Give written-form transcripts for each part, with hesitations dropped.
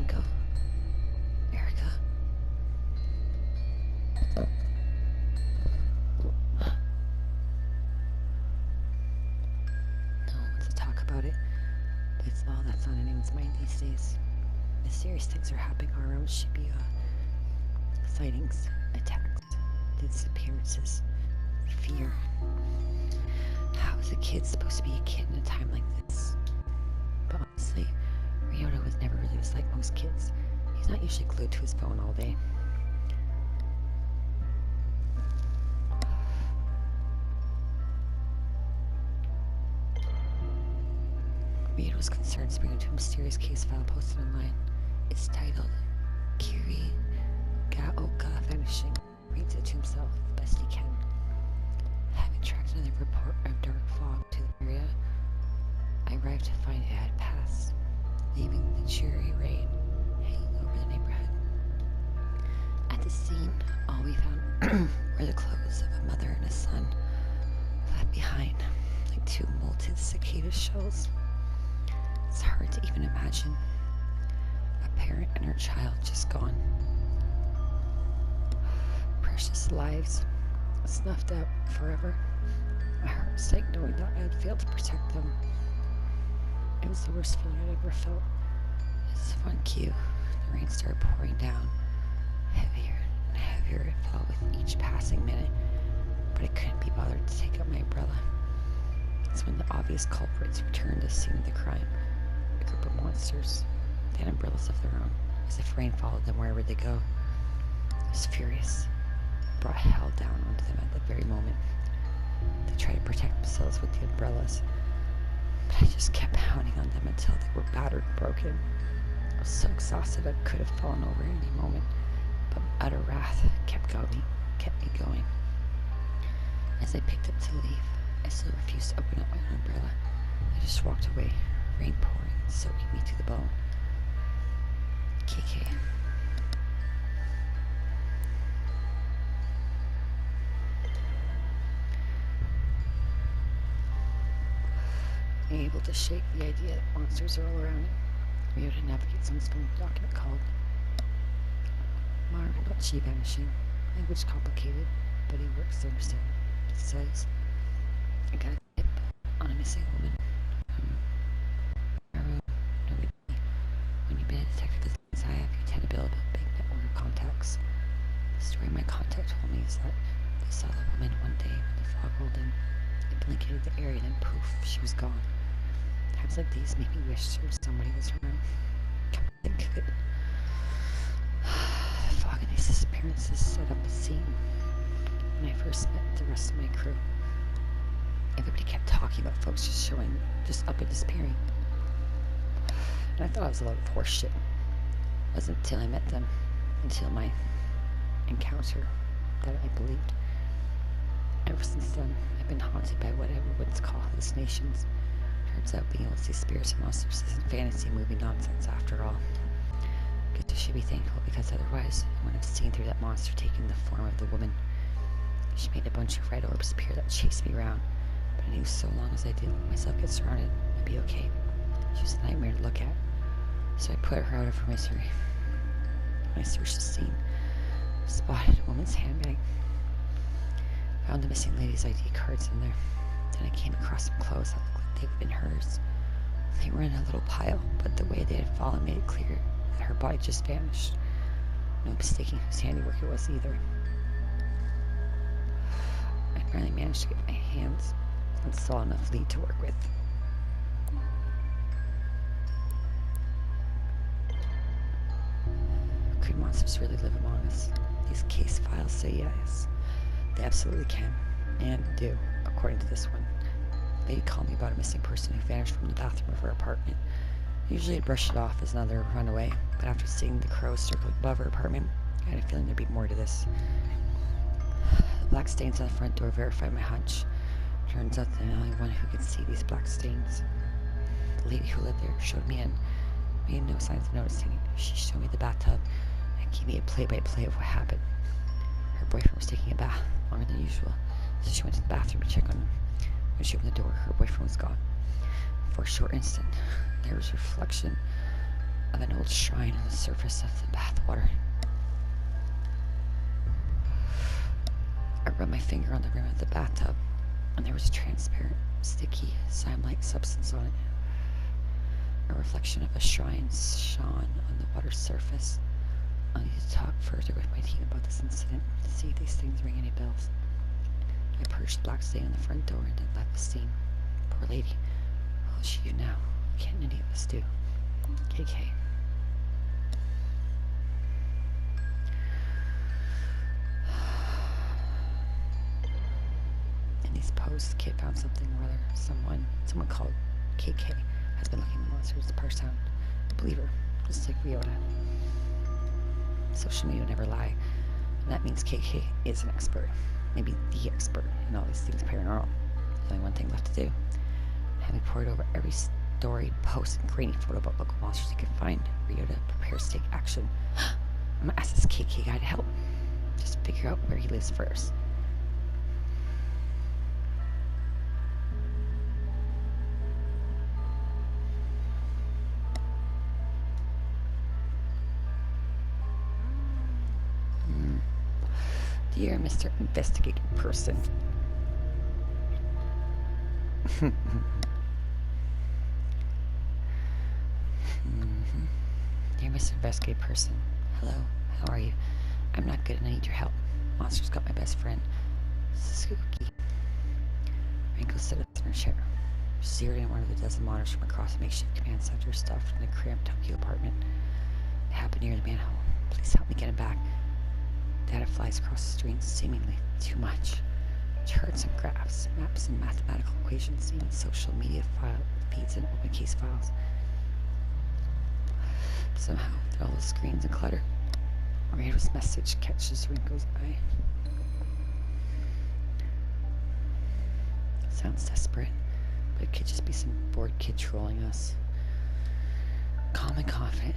Rinko? Erica? No one wants to talk about it, but it's all that's on anyone's mind these days. Mysterious things are happening all around Shibuya. Sightings, attacks, disappearances, fear. How is a kid supposed to be a kid in a time like this? But honestly, Ryota was never really just like most kids. He's not usually glued to his phone all day. Ryota's concerns bring him to a mysterious case file posted online. It's titled Kiri Gaoka Vanishing. Reads it to himself best he can. Having tracked another report of dark fog to the area, I arrived to find it had passed, leaving the cheery rain hanging over the neighborhood. At the scene, all we found were the clothes of a mother and a son, left behind like two molted cicada shells. It's hard to even imagine. A parent and her child just gone. Precious lives snuffed out forever. My heart sank knowing that I had failed to protect them. It was the worst feeling I'd ever felt. As one cue, the rain started pouring down. Heavier and heavier it fell with each passing minute, but I couldn't be bothered to take up my umbrella. It's when the obvious culprits returned to the scene of the crime. A group of monsters. They had umbrellas of their own, as if rain followed them wherever they go. I was furious. It brought hell down onto them at that very moment. They tried to protect themselves with the umbrellas, but I just kept pounding on them until they were battered and broken. I was so exhausted I could have fallen over at any moment, but my utter wrath kept me going. As I picked up to leave, I still refused to open up my own umbrella. I just walked away, rain pouring and soaking me to the bone. KK. Being able to shake the idea that monsters are all around him, Ryota navigates on his phone a document called Marunochi Vanishing. Language complicated, but he works to understand. It says, I got a tip on a missing woman. When you've been a detective as long as I have, you tend to build a big network of contacts. The story my contact told me is that they saw the woman one day when the fog rolled in. It blanketed the area, and then poof, she was gone. Times like these make me wish there was somebody was around. Come to think of it. The fog and these disappearances set up a scene. When I first met the rest of my crew, everybody kept talking about folks just up and disappearing. And I thought it was a lot of horse shit. It wasn't until I met them, until my encounter, that I believed. Ever since then, I've been haunted by what everyone's called hallucinations. Turns out being able to see spirits and monsters isn't fantasy movie nonsense after all. Guess I should be thankful, because otherwise I wouldn't have seen through that monster taking the form of the woman. She made a bunch of red orbs appear that chased me around, but I knew so long as I didn't let myself get surrounded, I'd be okay. She was a nightmare to look at, so I put her out of her misery. When I searched the scene, I spotted a woman's handbag. Found the missing lady's ID cards in there. Then I came across some clothes that looked like they'd been hers. They were in a little pile, but the way they had fallen made it clear that her body just vanished. No mistaking whose handiwork it was either. I finally managed to get my hands on saw enough lead to work with. Could monsters really live among us? These case files say yes. They absolutely can, and do, according to this one. The lady called me about a missing person who vanished from the bathroom of her apartment. Usually I'd brush it off as another runaway, but after seeing the crows circling above her apartment, I had a feeling there'd be more to this. The black stains on the front door verified my hunch. Turns out that I'm the only one who could see these black stains. The lady who lived there showed me in. Made no signs of noticing. She showed me the bathtub and gave me a play-by-play of what happened. Her boyfriend was taking a bath, longer than usual, so she went to the bathroom to check on him. When she opened the door, her boyfriend was gone. For a short instant, there was a reflection of an old shrine on the surface of the bathwater. I rubbed my finger on the rim of the bathtub, and there was a transparent, sticky, slime-like substance on it. A reflection of a shrine shone on the water's surface. I need to talk further with my team about this incident to see if these things ring any bells. I purged black stain on the front door and then left the scene. Poor lady. What will she do now? What can any of us do? KK. In these posts, the kid found something or other. Someone called KK has been looking at monsters to parse out. Believe her, just like Riota. Social media never lie, and that means KK is an expert. Maybe the expert in all these things paranormal. There's only one thing left to do. Having pored over every story, post, and grainy photo about local monsters he could find, Riota prepares to take action. I'm gonna ask this KK guy to help. Just figure out where he lives first. Dear Mr. Investigating Person. Dear Mr. Investigating Person. Hello, how are you? I'm not good and I need your help. Monsters got my best friend, Suzuki. Rinko sat up in her chair, staring at one of the dozen monitors from across the makeshift command center stuffed in the cramped Tokyo apartment. It happened near the manhole. Please help me get him back. Data flies across the screen, seemingly too much. Charts and graphs, maps and mathematical equations, even social media feeds and open case files. Somehow, through all the screens and clutter, Rita's message catches Rinko's eye. Sounds desperate, but it could just be some bored kid trolling us. Calm and confident,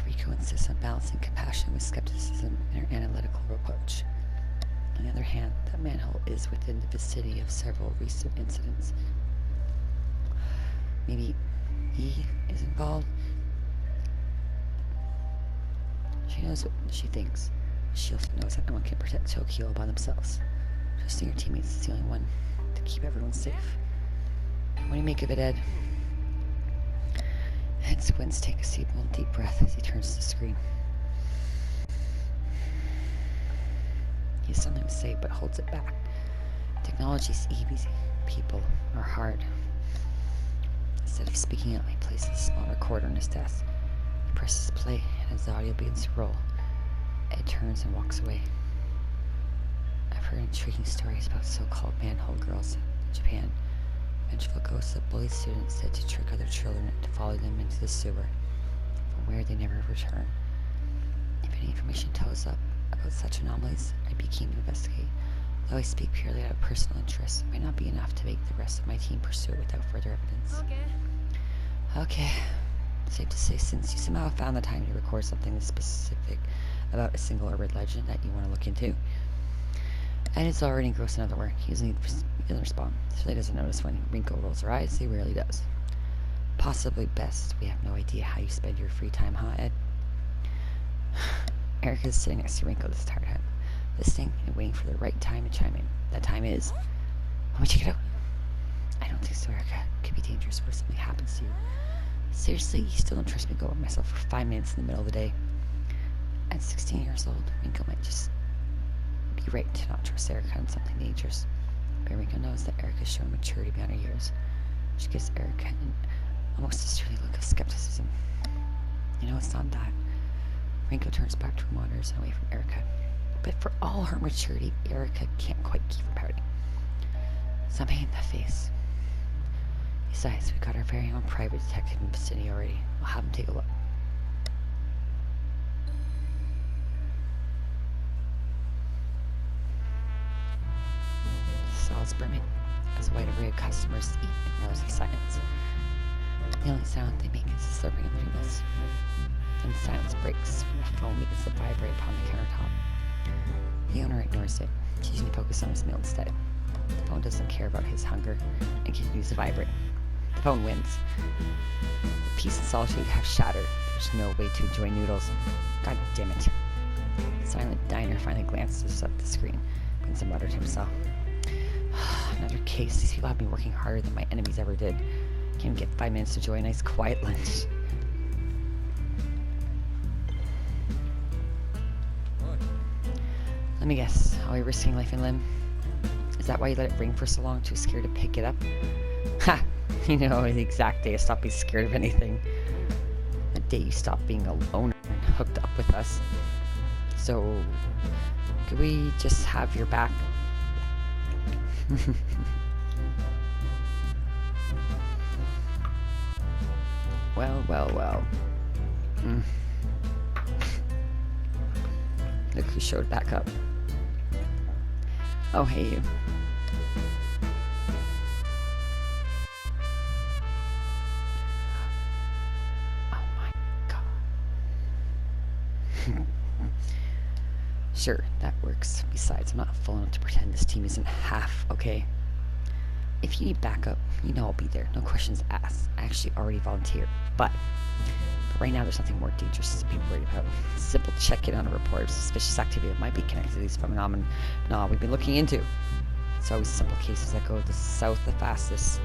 Riko insists on balancing compassion with skepticism in her analytical approach. On the other hand, that manhole is within the vicinity of several recent incidents. Maybe he is involved. She knows what she thinks. She also knows that no one can protect Tokyo all by themselves. Trusting your teammates is the only one to keep everyone safe. What do you make of it, Ed? Ed squints, takes a deep breath as he turns to the screen. He has something to say, but holds it back. Technology's easy. People are hard. Instead of speaking out, he places a small recorder on his desk. He presses play, and as the audio begins to roll, Ed turns and walks away. I've heard intriguing stories about so-called manhole girls in Japan. Vengeful ghosts of bullied students said to trick other children to follow them into the sewer, from where they never return. If any information tells up about such anomalies, I'd be keen to investigate. Though I speak purely out of personal interest, it might not be enough to make the rest of my team pursue it without further evidence. Okay. Safe to say, since you somehow found the time to record something this specific about a single urban legend that you want to look into, and it's already engrossed in other work, he doesn't respond. So he doesn't notice when Rinko rolls her eyes. He rarely does. Possibly best. We have no idea how you spend your free time, huh, Ed? Erica's sitting next to Rinko this entire time, listening and waiting for the right time to chime in. That time is... Let me check it out. I don't think so, Erica. It could be dangerous where something happens to you. Seriously, you still don't trust me to go over myself for 5 minutes in the middle of the day? At 16 years old, Rinko might just be right to not trust Erica on something dangerous. But Rinko knows that Erica's shown maturity beyond her years. She gives Erica an almost a surly look of skepticism. You know, it's not that. Rinko turns back to her monitors and away from Erica. But for all her maturity, Erica can't quite keep from pouting. Something in the face. Besides, we got our very own private detective in the vicinity already. I'll have him take a look. Stalls brimming as a wide array of customers eat in rosy silence. The only sound they make is the slurping of their meals. Then silence breaks when the phone begins to vibrate upon the countertop. The owner ignores it, choosing to focus on his meal instead. The phone doesn't care about his hunger and continues to vibrate. The phone wins. The peace and solitude have shattered. There's no way to enjoy noodles. God damn it. The silent diner finally glances at the screen. Vincent muttered to himself. Another case. These people have been working harder than my enemies ever did. Can't get 5 minutes to enjoy a nice quiet lunch. Let me guess. Are we risking life and limb? Is that why you let it ring for so long? Too scared to pick it up? Ha! You know, the exact day I stopped being scared of anything. The day you stopped being a loner and hooked up with us. So, could we just have your back? Well. Look who showed back up. Oh, hey you. Oh my god. Sure, that works. Besides, I'm not full enough to pretend this team isn't half okay. If you need backup, you know I'll be there. No questions asked. I actually already volunteered. But right now, there's nothing more dangerous to be worried about. Simple check-in on a report of suspicious activity that might be connected to these phenomena we've been looking into. It's always simple cases that go south the fastest.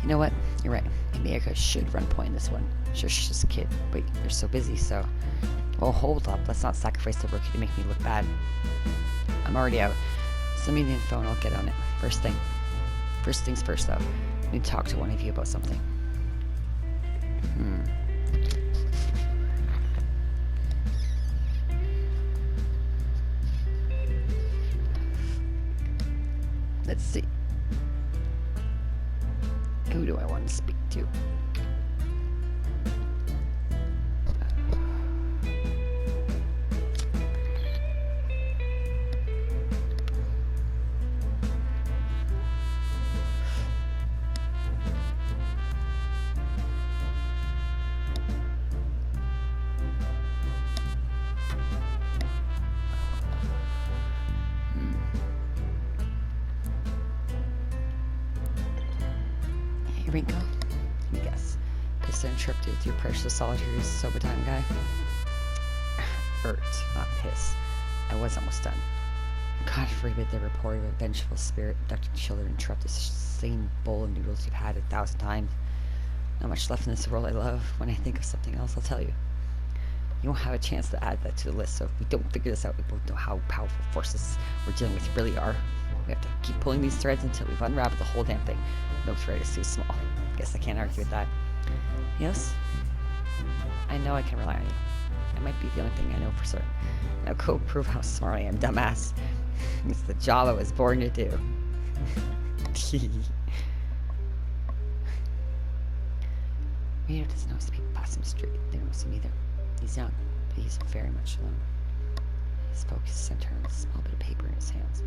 You know what? You're right. America should run point in this one. Shush, just a kid. Wait, they're so busy, so... Well, hold up. Let's not sacrifice the rookie to make me look bad. I'm already out. Send me the info and I'll get on it. First things first, though. I need to talk to one of you about something. Let's see. Who do I want to speak to? Rinko? Let me guess. Pissed and interrupted with your precious solitary soba time guy? Hurt, not piss. I was almost done. God forbid the report of a vengeful spirit abducting children interrupt this same bowl of noodles you've had 1,000 times. Not much left in this world I love. When I think of something else, I'll tell you. You won't have a chance to add that to the list, so if we don't figure this out, we both know how powerful forces we're dealing with really are. We have to keep pulling these threads until we've unraveled the whole damn thing. No thread is too small. Guess I can't argue with that. Yes? I know I can rely on you. That might be the only thing I know for certain. Now go prove how smart I am, dumbass. It's the job I was born to do. Rito doesn't notice the people pass him straight. They don't notice him either. He's young, but he's very much alone. His focus is centered on a small bit of paper in his hands.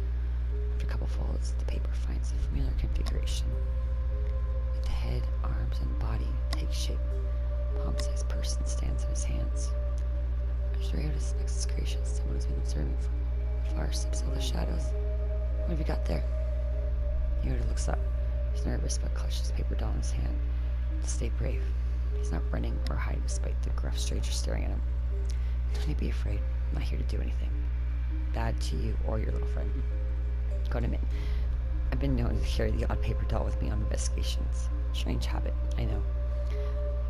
After a couple folds, the paper finds a familiar configuration. With the head, arms, and body take shape, a palm-sized person stands in his hands. As Riota's next creation, someone has been observing from far steps all the shadows. What have you got there? Ryota looks up. He's nervous but clutches the paper doll in his hand. To stay brave. He's not running or hiding despite the gruff stranger staring at him. Don't you be afraid. I'm not here to do anything bad to you or your little friend. Gotta admit, I've been known to carry the odd paper doll with me on investigations. Strange habit, I know.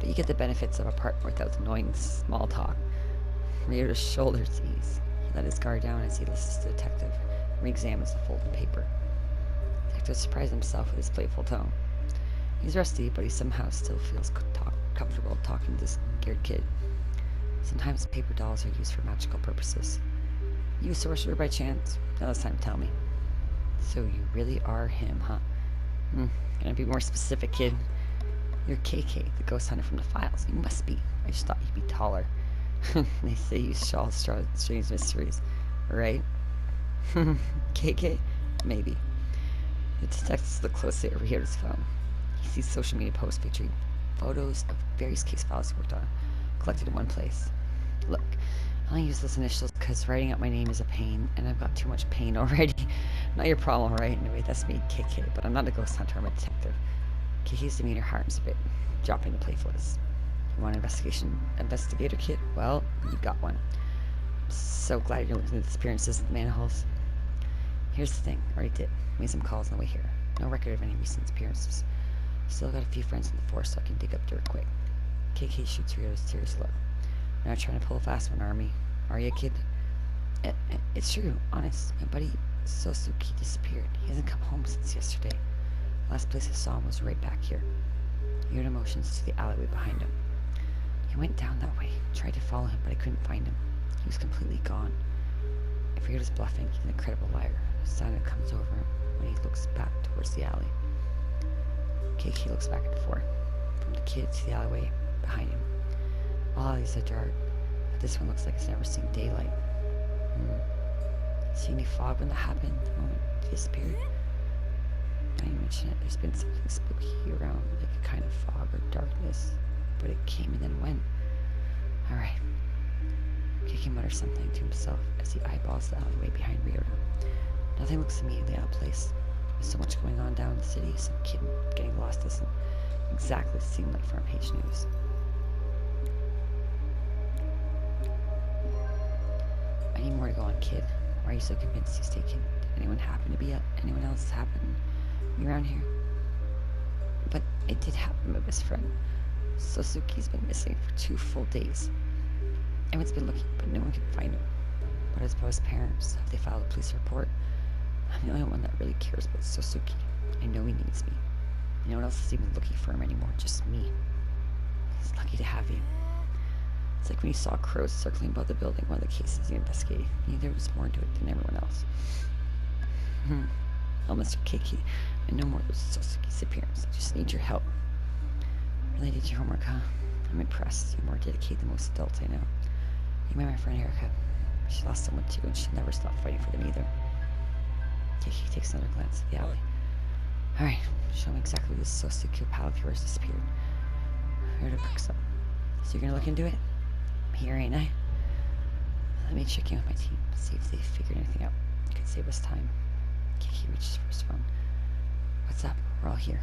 But you get the benefits of a partner without the annoying small talk. Riota's shoulders ease. He let his guard down as he listens to the detective and re-examines the folded paper. The detective surprised himself with his playful tone. He's rusty, but he somehow still feels comfortable talking to this scared kid. Sometimes paper dolls are used for magical purposes. You a sorcerer by chance? Now it's time to tell me. So you really are him, huh? Gonna be more specific, kid. You're KK, the ghost hunter from the files. You must be. I just thought you'd be taller. They say you solve strange mysteries, right? KK? Maybe. The detectives look closely at Riota's phone. He sees social media posts featuring photos of various case files he worked on, collected in one place. Look, I only use those initials because writing out my name is a pain, and I've got too much pain already. Not your problem, right? Anyway, that's me, KK, but I'm not a ghost hunter, I'm a detective. KK's demeanor hardens a bit, dropping the playfulness. You want an investigator kit? Well, you got one. I'm so glad you're looking at disappearances at the manholes. Here's the thing, I already did. Made some calls on the way here. No record of any recent appearances. Still got a few friends in the force so I can dig up dirt quick. KK shoots Rio's tears low. You're not trying to pull a fast one, are you, kid? It's true, honest. My buddy Sosuke disappeared. He hasn't come home since yesterday. The last place I saw him was right back here. He heard motions to the alleyway behind him. He went down that way. Tried to follow him, but I couldn't find him. He was completely gone. I figured he was bluffing. He's an incredible liar. Silence comes over him when he looks back towards the alley. KK looks back and forth, from the kid to the alleyway behind him. All alleys are dark, but this one looks like it's never seen daylight. See any fog when that happened, the moment he disappeared? Now you mention it, there's been something spooky around, like a kind of fog or darkness, but it came and then went. Alright. KK mutters something to himself as he eyeballs the alleyway behind Ryota. Nothing looks immediately out of place. There's so much going on down in the city, some kid getting lost doesn't exactly seem like front page news. I need more to go on, kid. Why are you so convinced he's taken? Did anyone else happen to be around here? But it did happen to my best friend. Sosuke's been missing for 2 full days. Everyone's been looking, but no one can find him. What about his parents? Have they filed a police report? I'm the only one that really cares about Sosuke. I know he needs me. No one else is even looking for him anymore, just me. He's lucky to have you. It's like when you saw crows circling above the building, one of the cases you investigated. You knew there was more to it than everyone else. Oh, Mr. Keiki, I know more of Sosuke's appearance. I just need your help. Really did your homework, huh? I'm impressed. You're more dedicated than most adults I know. You met my friend Erica. She lost someone too, and she'll never stop fighting for them either. Keiki takes another glance at the alley. Alright, show me exactly where this Sosuke pal of yours disappeared. Ryota perks up. So you're gonna look into it? I'm here, ain't I? Let me check in with my team, see if they figured anything out. It could save us time. Keiki reaches for his phone. What's up? We're all here.